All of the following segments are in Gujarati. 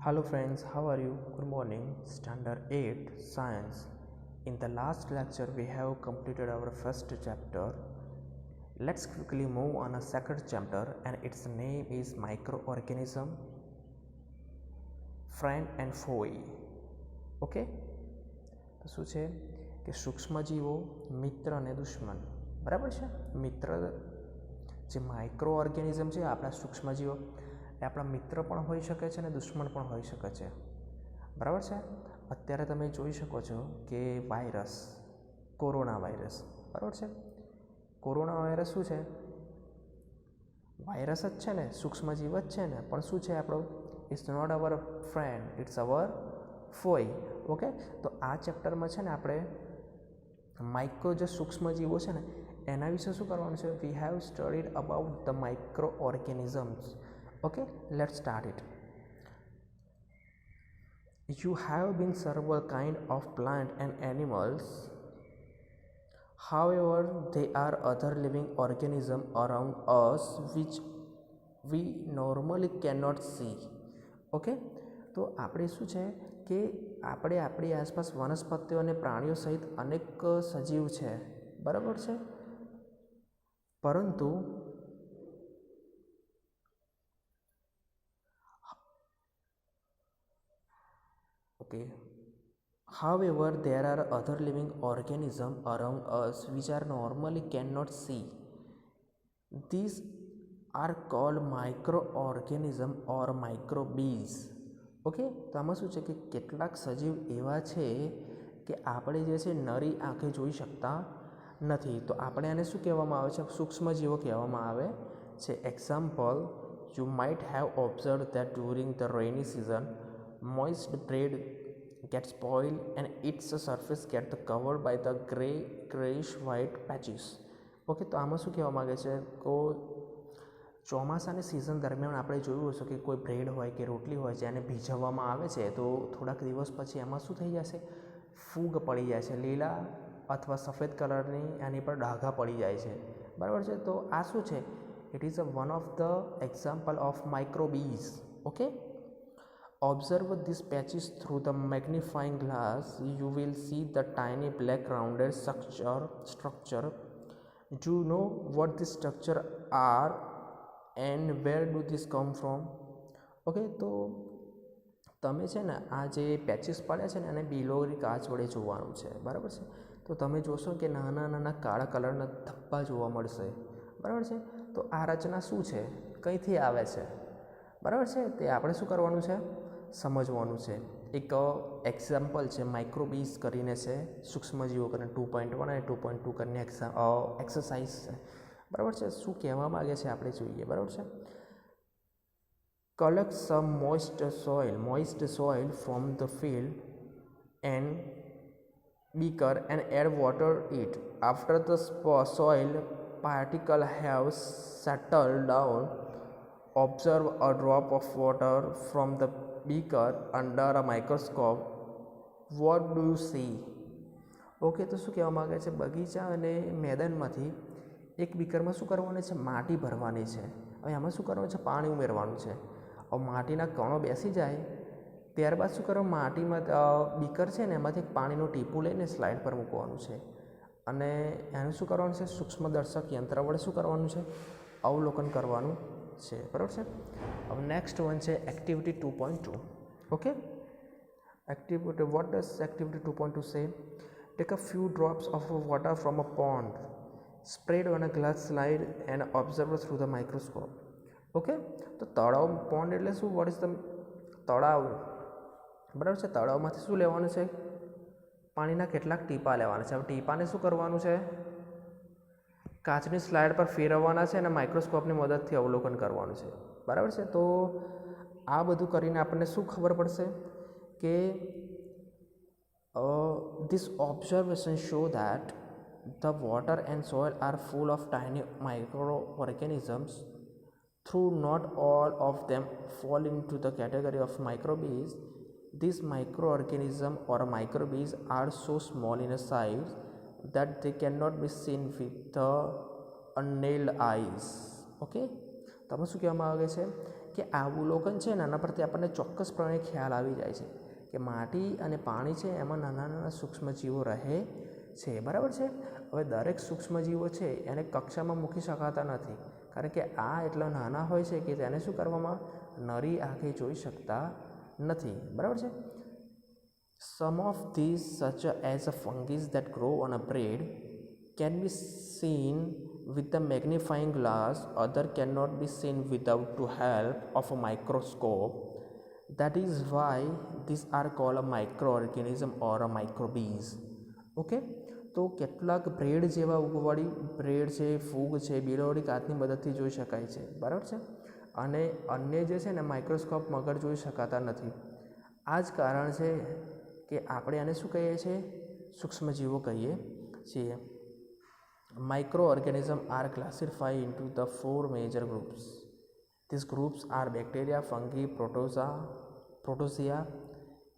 Hello friends, how are you? Good morning. Standard 8 Science. In the last lecture we have completed our first chapter. Let's quickly move on a second chapter and its name is Microorganism, Friend and Foe. Okay, તો શું છે કે સૂક્ષ્મજીવો મિત્ર અને દુશ્મન, બરાબર છે. મિત્ર જે માઇક્રો ઓર્ગેનિઝમ છે આપણા સૂક્ષ્મજીવો એ આપણા મિત્ર પણ હોઈ શકે છે અને દુશ્મન પણ હોઈ શકે છે, બરાબર છે. અત્યારે તમે જોઈ શકો છો કે વાયરસ, કોરોના વાયરસ, બરાબર છે. કોરોના વાયરસ શું છે? વાયરસ જ છે ને, સૂક્ષ્મજીવ જ છે ને, પણ શું છે આપણો? It's not our friend, it's our foe. Okay, તો આ ચેપ્ટરમાં છે ને આપણે માઇક્રો જે સૂક્ષ્મજીવો છે ને એના વિશે શું કરવાનું છે? We have studied about the micro organisms. Okay, let's start it. You have been several kind of plant and animals. However, there are other living organisms around us which we normally cannot see. Okay, તો આપણે શું છે કે આપણે આપણી આસપાસ વનસ્પતિઓ અને પ્રાણીઓ સહિત અનેક સજીવ છે, બરાબર છે. પરંતુ however, there are other living organisms around us which are normally cannot see. These are called microorganisms or microbes. Okay, તો આમાં શું છે કે કેટલાક સજીવ એવા છે કે આપણે જે છે નરી આંખે જોઈ શકતા નથી, તો આપણે આને શું કહેવામાં આવે છે? સૂક્ષ્મજીવો કહેવામાં આવે છે. Example, you might have observed that during the rainy season moist bread gets spoiled and its surface gets covered by the grayish white patches. Okay, તો આમાં શું કહેવા માગે છે? તો ચોમાસાની સિઝન દરમિયાન આપણે જોયું હશે કે કોઈ બ્રેડ હોય કે રોટલી હોય જેને ભીજવવામાં આવે છે તો થોડાક દિવસ પછી એમાં શું થઈ જશે? ફૂગ પડી જાય છે, લીલા અથવા સફેદ કલરની એની પર ડાઘા પડી જાય છે, બરાબર છે. તો આ શું છે? It is one of the example of microbes. Okay, observe these patches through the magnifying glass. You will see the tiny black rounded structure. Do you know what this structure are and where do this come from? Okay, તો તમે છે ને આ જે પેચીસ પડ્યા છે ને એને બિલોરી કાચ વડે જોવાનું છે, બરાબર છે. તો તમે જોશો કે નાના નાના કાળા કલરના ધબ્બા જોવા મળશે, બરાબર છે. તો આ રચના શું છે, કંઈથી આવે છે, બરાબર છે, તે આપણે શું કરવાનું છે? સમજવાનું છે. એક એક્ઝામ્પલ છે માઇક્રોબીઝ કરીને છે, સૂક્ષ્મજીવો કરીને 2.1 અને 2.2 કરીને એક્સરસાઇઝ છે, બરાબર છે. શું કહેવા માગે છે આપણે જોઈએ, બરાબર છે. Collect some moist soil from the field and beaker and add water it. After the soil particle have settled down, observe a drop of water from the beaker under a microscope. What do you see? Okay, તો શું કહેવા માગે છે? બગીચા અને મેદાનમાંથી એક બીકરમાં શું કરવાનું છે? માટી ભરવાની છે. હવે એમાં શું કરવાનું છે? પાણી ઉમેરવાનું છે. હવે માટીના કણો બેસી જાય ત્યારબાદ શું કરવાનું? માટીમાં બીકર છે ને એમાંથી એક પાણીનું ટીપું લઈને સ્લાઇડ પર મૂકવાનું છે અને એનું શું કરવાનું છે? સૂક્ષ્મદર્શક યંત્ર વડે શું કરવાનું છે? અવલોકન કરવાનું છે, બરાબર છે. હવે નેક્સ્ટ વન છે activity 2.2. Okay, activity, what does activity 2.2 say? Take a few drops of water from a pond, spread on a glass slide and observe through the microscope. Okay, તો તળાવ, પોન્ડ એટલે શું? વોટ ઇઝ ધ તળાવ, બરાબર છે. તળાવમાંથી શું લેવાનું છે? પાણીના કેટલાક ટીપા લેવાના છે. હવે ટીપાને શું કરવાનું છે? કાચની સ્લાઇડ પર ફેરવવાના છે અને માઇક્રોસ્કોપની મદદથી અવલોકન કરવાનું છે, બરાબર છે. તો આ બધું કરીને આપણને શું ખબર પડશે કે this observation show that the water and soil are full of tiny microorganisms. Though not all of them fall into the category of microbes, these microorganisms or microbes are so small in size that they cannot be seen with the unnailed eyes. Okay, તો આમાં શું કહેવામાં આવે છે કે આ અવલોકન છે ને આના પરથી આપણને ચોક્કસપણે ખ્યાલ આવી જાય છે કે માટી અને પાણી છે એમાં નાના નાના સૂક્ષ્મજીવો રહે છે, બરાબર છે. હવે દરેક સૂક્ષ્મજીવો છે એને કક્ષામાં મૂકી શકાતા નથી, કારણ કે આ એટલા નાના હોય છે કે તેને શું કરવામાં નરી આંખે જોઈ શકતા નથી, બરાબર છે. Some of these, such as fungus that grow on a bread, can be seen with the magnifying glass. Other cannot be seen without the help of a microscope. That is why these are called a microorganism or a microbes. Okay, તો કેટલાક બ્રેડ જેવા ઉગવાળી બ્રેડ છે, ફૂગ છે, બિલોડી કાચની મદદથી જોઈ શકાય છે, બરાબર છે. અને અન્ય જે છે ને માઇક્રોસ્કોપ વગર જોઈ શકાતા નથી. આ જ કારણ છે કે આપણે આને શું કહીએ છીએ, સૂક્ષ્મજીવો કહીએ છીએ. Micro organism are classified into the 4 major groups. These groups are bacteria, fungi, protozoa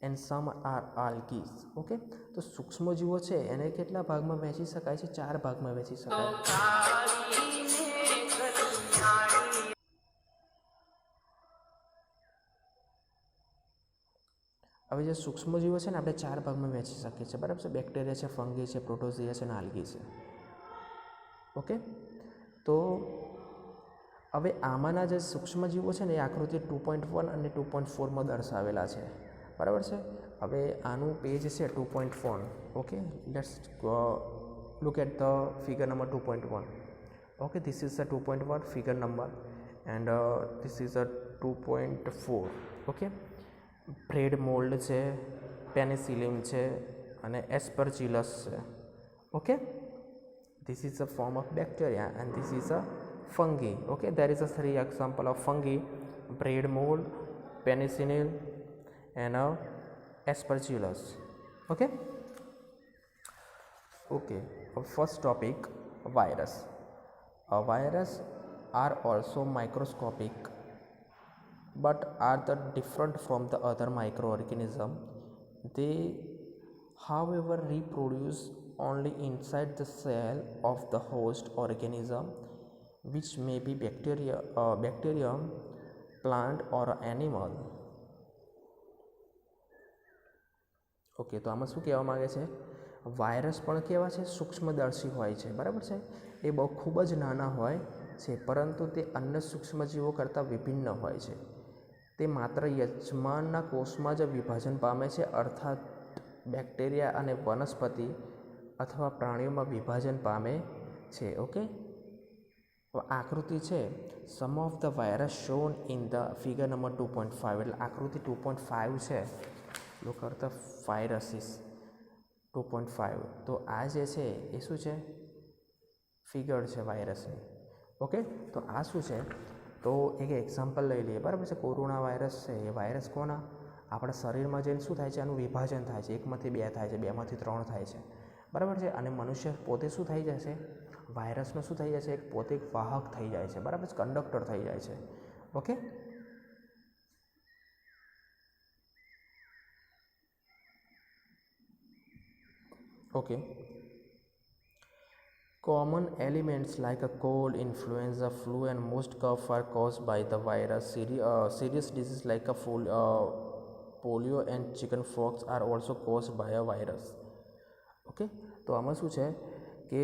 and some are algaes. Okay, તો સૂક્ષ્મજીવો છે એને કેટલા ભાગમાં વહેંચી શકાય છે? 4 ભાગમાં વહેંચી શકાય. હવે જે સૂક્ષ્મજીવો છે ને આપણે 4 ભાગમાં વહેંચી શકીએ છીએ, બરાબર છે. બેક્ટેરિયા છે, ફંગી છે, પ્રોટોઝિયા છે અને આલ્ગી છે. ઓકે, તો હવે આમાંના જે સૂક્ષ્મજીવો છે ને એ આકૃતિ 2.1 અને 2.4માં દર્શાવેલા છે, બરાબર છે. હવે આનું પેજ છે 2.1. Okay, let's look at the figure number 2.1. okay, this is a 2.1 figure number and this is a 2.4. okay, bread mould છે, પેનિસિલિન છે અને એસ્પરજીલસ છે. Okay, this is a form of bacteria and this is a fungi. okay, there is a 3 example of fungi: bread mold, penicillin and aspergillus. okay, first topic, virus. Virus are also microscopic but are the different from the other microorganism. They however reproduce only inside the cell of the host organism, which may be bacterium, plant or animal. Okay, તો આમાં શું કહેવા માગે છે? વાયરસ પણ કેવા છે? સૂક્ષ્મદર્શી હોય છે, બરાબર છે. એ બહુ ખૂબ જ નાના હોય છે, પરંતુ તે અન્ય સૂક્ષ્મજીવો કરતાં વિભિન્ન હોય છે. તે માત્ર યજમાનના કોષમાં જ વિભાજન પામે છે, અર્થાત બેક્ટેરિયા અને વનસ્પતિ અથવા પ્રાણીઓમાં વિભાજન પામે છે. ઓકે, આકૃતિ છે some of the virus shown in the figure number 2.5. એટલે આકૃતિ 2.5 છે. Look at the viruses 2.5. તો આ જે છે એ શું છે? ફિગર છે વાયરસની. ઓકે, તો આ શું છે? તો એક એક્ઝામ્પલ લઈ લઈએ, બરાબર છે. કોરોના વાયરસ છે. એ વાયરસ કોના આપણા શરીરમાં જઈને શું થાય છે? આનું વિભાજન થાય છે. 1માંથી 2 થાય છે, 2માંથી 3 થાય છે, બરાબર છે. અને મનુષ્ય પોતે શું થઈ જશે? વાયરસનો શું થઈ જશે? પોતે એક વાહક થઈ જાય છે, બરાબર છે. કંડક્ટર થઈ જાય છે. Okay, okay, common elements like a cold, influenza, flu and most cough are caused by the virus. Serious diseases like a polio and chickenpox are also caused by a virus. Okay, તો આમાં શું છે કે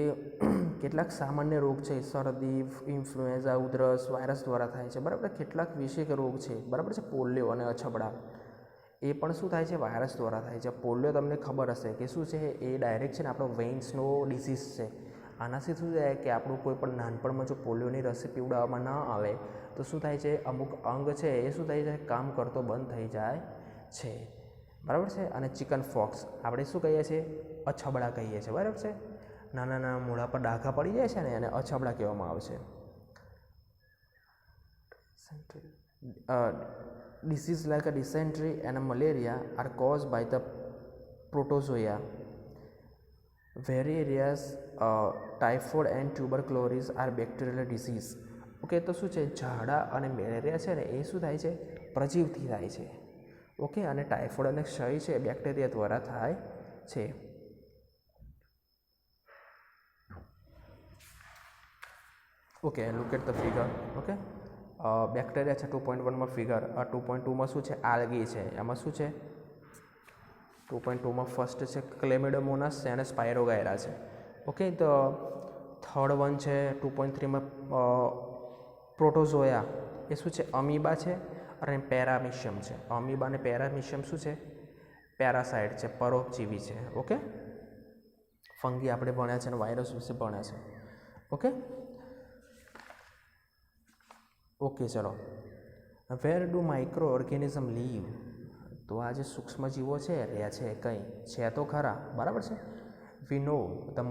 કેટલાક સામાન્ય રોગ છે, શરદી, ઇન્ફ્લુએન્ઝા, ઉધરસ વાયરસ દ્વારા થાય છે, બરાબર. કેટલાક વિશેષ રોગ છે, બરાબર છે. પોલિયો અને અછબડા એ પણ શું થાય છે? વાયરસ દ્વારા થાય છે. પોલિયો તમને ખબર હશે કે શું છે? એ ડાયરેક્ટ છે ને આપણો વેઇન્સનો ડિસીઝ છે. આનાથી શું થાય કે આપણું કોઈ પણ નાનપણમાં જો પોલિયોની રસી પીવડાવવામાં ન આવે તો શું થાય છે? અમુક અંગ છે એ શું થાય છે? કામ કરતો બંધ થઈ જાય છે, બરાબર છે. અને ચિકન ફોક્સ આપણે શું કહીએ છીએ? અછબડા કહીએ છીએ, બરાબર છે. નાના નાના મૂળા પર ડાઘા પડી જાય છે ને એને અછબડા કહેવામાં આવે છે. Disease like a dysentery and a malaria are caused by the protozoa. Various typhoid and tuberculosis are bacterial disease. Okay, તો શું છે? ઝાડા અને મેલેરિયા છે ને એ શું થાય છે? પ્રજીવથી થાય છે. ઓકે, અને ટાઇફોઇડ અને ક્ષય છે બેક્ટેરિયા દ્વારા થાય છે. Okay, look at the figure. okay, bacteria છે 2.1માં ફિગર, 2.2માં શું છે આલ્ગી છે, એમાં શું છે 2.2માં ફર્સ્ટ છે ક્લેમિડોમોનાસ છે અને સ્પાયરોગાયરા છે. ઓકે, તો થર્ડ વન છે 2.3માં પ્રોટોઝોયા, એ શું છે અમીબા છે અને પેરામિશિયમ છે. અમીબા અને પેરામિશિયમ શું છે પેરાસાઇટ છે, પરોપજીવી છે. ઓકે, ફંગી આપણે ભણ્યા છે અને વાયરસ વિશે ભણ્યા છે. ઓકે ચલો, where do microorganism live? તો આ જે સૂક્ષ્મજીવો છે રહ્યા છે કંઈ છે તો ખરા, બરાબર છે. We know the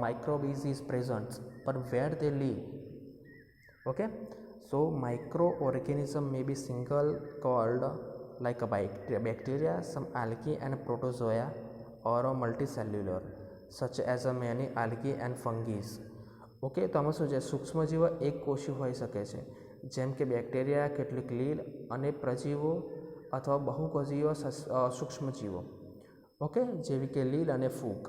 microbes is present, પણ where they live? Okay, so micro organism may be single celled like a bacteria, some algae and protozoa, or a multicellular such as a many algae and fungi. Okay, તો આમાં શું છે સૂક્ષ્મજીવો એક કોષી હોઈ શકે છે, જેમ કે બેક્ટેરિયા, કેટલીક લીલ અને પ્રજીવો અથવા બહુકોષીય સૂક્ષ્મજીવો. ઓકે, જેવી કે લીલ અને ફૂગ.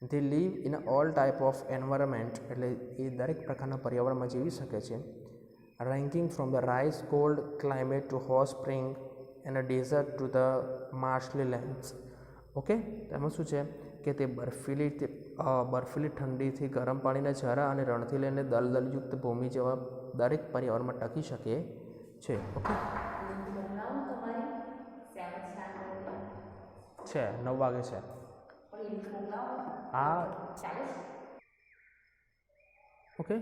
They live in all type of environment, એટલે એ દરેક પ્રકારના પર્યાવરણમાં જીવી શકે છે. ranging from the rice cold climate to hot spring and a desert to the marshy lands. Okay, એમાં શું છે કે તે બર્ફીલી ઠંડીથી ગરમ પાણીના ઝરા અને રણથી લઈને દલદલયુક્ત ભૂમિ જેવા દરેક પર્યાવરણમાં ટકી શકે છે. ઓકે છે 9 વાગે છે આ. ઓકે,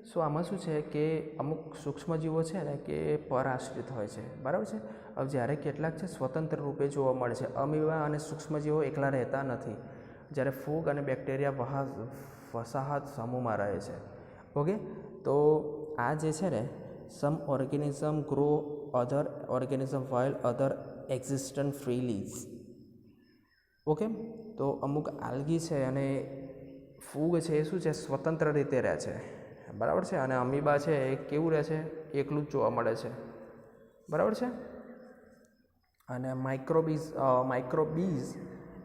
સો આમાં શું છે કે અમુક સૂક્ષ્મજીવો છે ને કે પરાશ્રિત હોય છે, બરાબર છે. હવે જ્યારે કેટલાક છે સ્વતંત્ર રૂપે જોવા મળે છે. અમીબા અને સૂક્ષ્મજીવો એકલા રહેતા નથી, જ્યારે ફૂગ અને બેક્ટેરિયા વસાહત સમૂહમાં રહે છે. ઓકે, તો આ જે છે ને સમ ઓર્ગેનિઝમ ગ્રો અધર ઓર્ગેનિઝમ વાઇલ અધર એક્ઝિસ્ટન્ટ ફ્રીલી. ઓકે, તો અમુક આલ્ગી છે અને ફૂગ છે એ શું છે સ્વતંત્ર રીતે રહે છે, બરાબર છે. અને અમીબા છે એ કેવું રહે છે એકલું જ જોવા મળે છે, બરાબર છે. અને microbes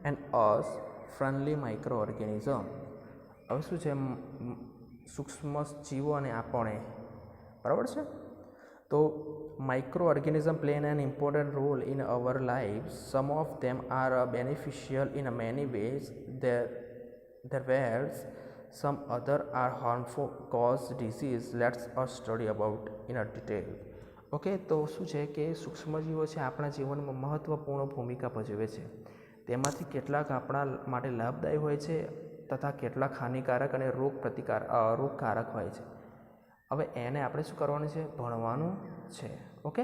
and us friendly micro organism. હવે શું છે સૂક્ષ્મ જીવો અને આપણે, બરાબર છે. તો microorganism play an important role in our life. Some of them are beneficial in many ways. whereas some other are harmful, cause disease. Let's us study about in a detail. Okay, તો શું છે કે સૂક્ષ્મજીવો છે આપણા જીવનમાં મહત્ત્વપૂર્ણ ભૂમિકા ભજવે છે. તેમાંથી કેટલાક આપણા માટે લાભદાયી હોય છે તથા કેટલાક હાનિકારક અને રોગકારક હોય છે. હવે એને આપણે શું કરવાનું છે ભણવાનું છે. ઓકે.